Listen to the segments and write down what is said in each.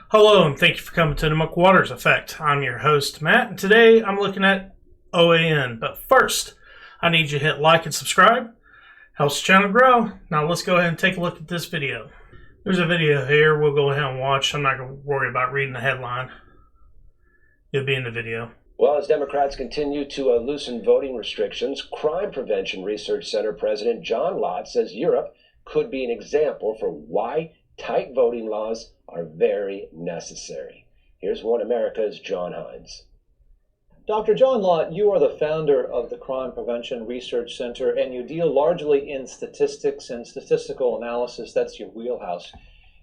Hello, and thank you for coming to the McWaters Effect. I'm your host, Matt, and today I'm looking at OAN. But first, I need you to hit like and subscribe. Helps the channel grow. Now let's go ahead and take a look at this video. There's a video here we'll go ahead and watch. I'm not going to worry about reading the headline. It'll be in the video. Well, as Democrats continue to loosen voting restrictions, Crime Prevention Research Center President John Lott says Europe could be an example for why tight voting laws are very necessary. Here's One America's John Hines. Dr. John Lott, you are the founder of the Crime Prevention Research Center, and you deal largely in statistics and statistical analysis. That's your wheelhouse.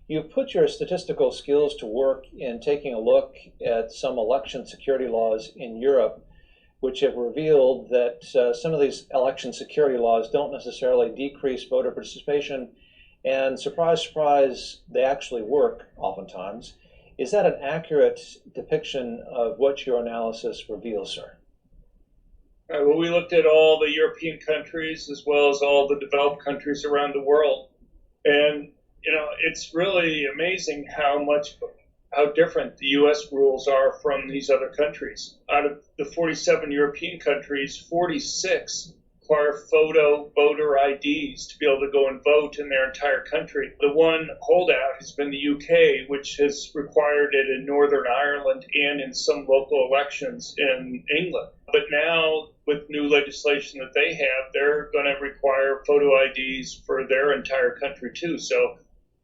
You've put your statistical skills to work in taking a look at some election security laws in Europe, which have revealed that some of these election security laws don't necessarily decrease voter participation, and surprise, surprise, they actually work oftentimes. Is that an accurate depiction of what your analysis reveals, sir? Well, we looked at all the European countries as well as all the developed countries around the world. And, it's really amazing how different the U.S. rules are from these other countries. Out of the 47 European countries, 46 require photo voter IDs to be able to go and vote in their entire country. The one holdout has been the UK, which has required it in Northern Ireland and in some local elections in England. But now, with new legislation that they have, they're going to require photo IDs for their entire country too. So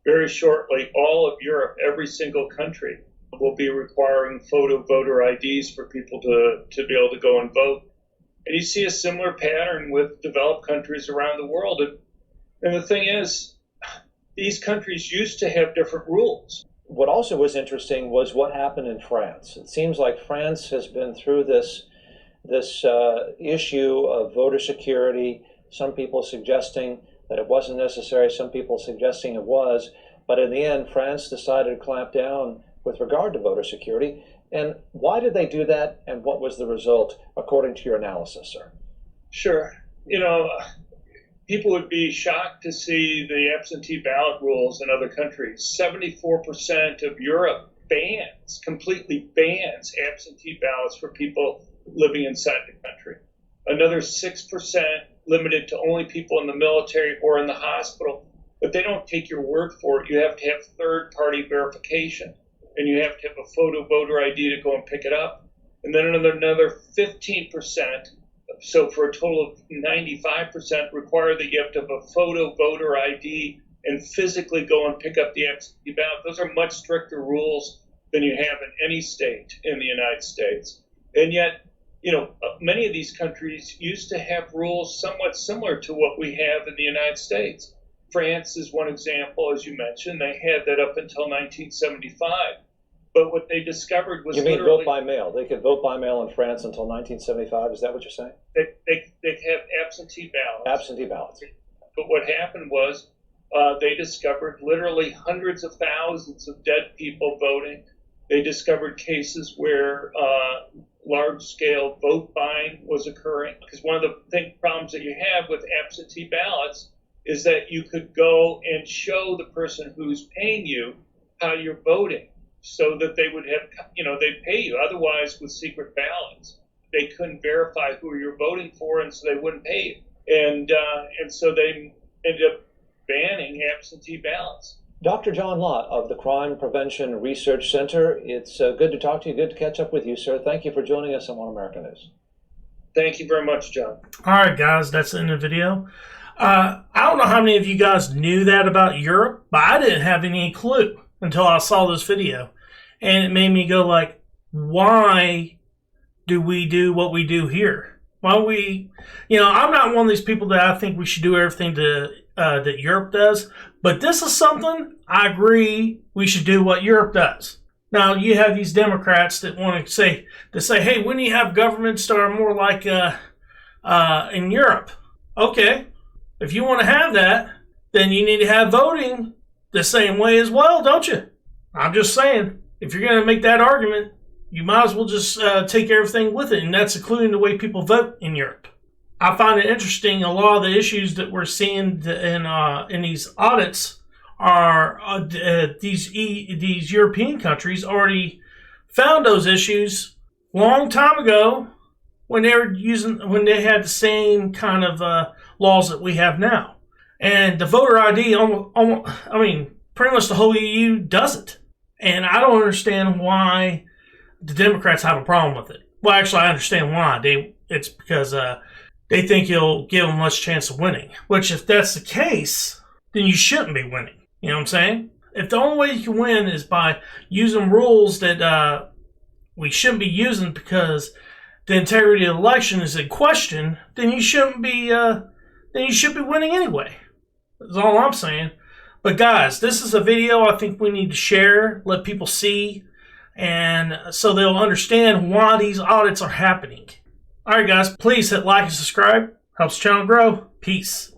very shortly, all of Europe, every single country, will be requiring photo voter IDs for people to be able to go and vote. And you see a similar pattern with developed countries around the world. And the thing is, these countries used to have different rules. What also was interesting was what happened in France. It seems like France has been through this issue of voter security, some people suggesting that it wasn't necessary, some people suggesting it was. But in the end, France decided to clamp down with regard to voter security. And why did they do that, and what was the result, according to your analysis, sir? Sure. People would be shocked to see the absentee ballot rules in other countries. 74% of Europe completely bans absentee ballots for people living inside the country. Another 6% limited to only people in the military or in the hospital. But they don't take your word for it. You have to have third-party verification. And you have to have a photo voter ID to go and pick it up. And then another 15%, so for a total of 95%, require that you have to have a photo voter ID and physically go and pick up the absentee ballot. Those are much stricter rules than you have in any state in the United States. And yet, many of these countries used to have rules somewhat similar to what we have in the United States. France is one example, as you mentioned. They had that up until 1975. But what they discovered was vote by mail? They could vote by mail in France until 1975? Is that what you're saying? They have absentee ballots. Absentee ballots. But what happened was they discovered literally hundreds of thousands of dead people voting. They discovered cases where large-scale vote buying was occurring. Because one of the problems that you have with absentee ballots is that you could go and show the person who's paying you how you're voting so that they would have, they'd pay you. Otherwise, with secret ballots, they couldn't verify who you're voting for, and so they wouldn't pay you. And so they ended up banning absentee ballots. Dr. John Lott of the Crime Prevention Research Center, it's good to talk to you, good to catch up with you, sir. Thank you for joining us on One America News. Thank you very much, John. All right, guys, that's the end of the video. I don't know how many of you guys knew that about Europe, but I didn't have any clue until I saw this video. And it made me go like, why do we do what we do here? Why we, I'm not one of these people that I think we should do everything that Europe does, but this is something I agree we should do what Europe does. Now, you have these Democrats that want to say, hey, we need to have governments that are more like in Europe. Okay. If you want to have that, then you need to have voting the same way as well, don't you? I'm just saying, if you're going to make that argument, you might as well just take everything with it, and that's including the way people vote in Europe. I find it interesting, a lot of the issues that we're seeing in these audits these European countries already found those issues long time ago when they had the same kind of laws that we have now. And the voter ID, pretty much the whole EU does it. And I don't understand why the Democrats have a problem with it. Well, actually, I understand why. It's because they think it'll give them less chance of winning. Which, if that's the case, then you shouldn't be winning. You know what I'm saying? If the only way you can win is by using rules that we shouldn't be using because the integrity of the election is in question, then you shouldn't be. Then you should be winning anyway. That's all I'm saying. But guys, this is a video I think we need to share, let people see, and so they'll understand why these audits are happening. All right, guys, please hit like and subscribe. Helps the channel grow. Peace.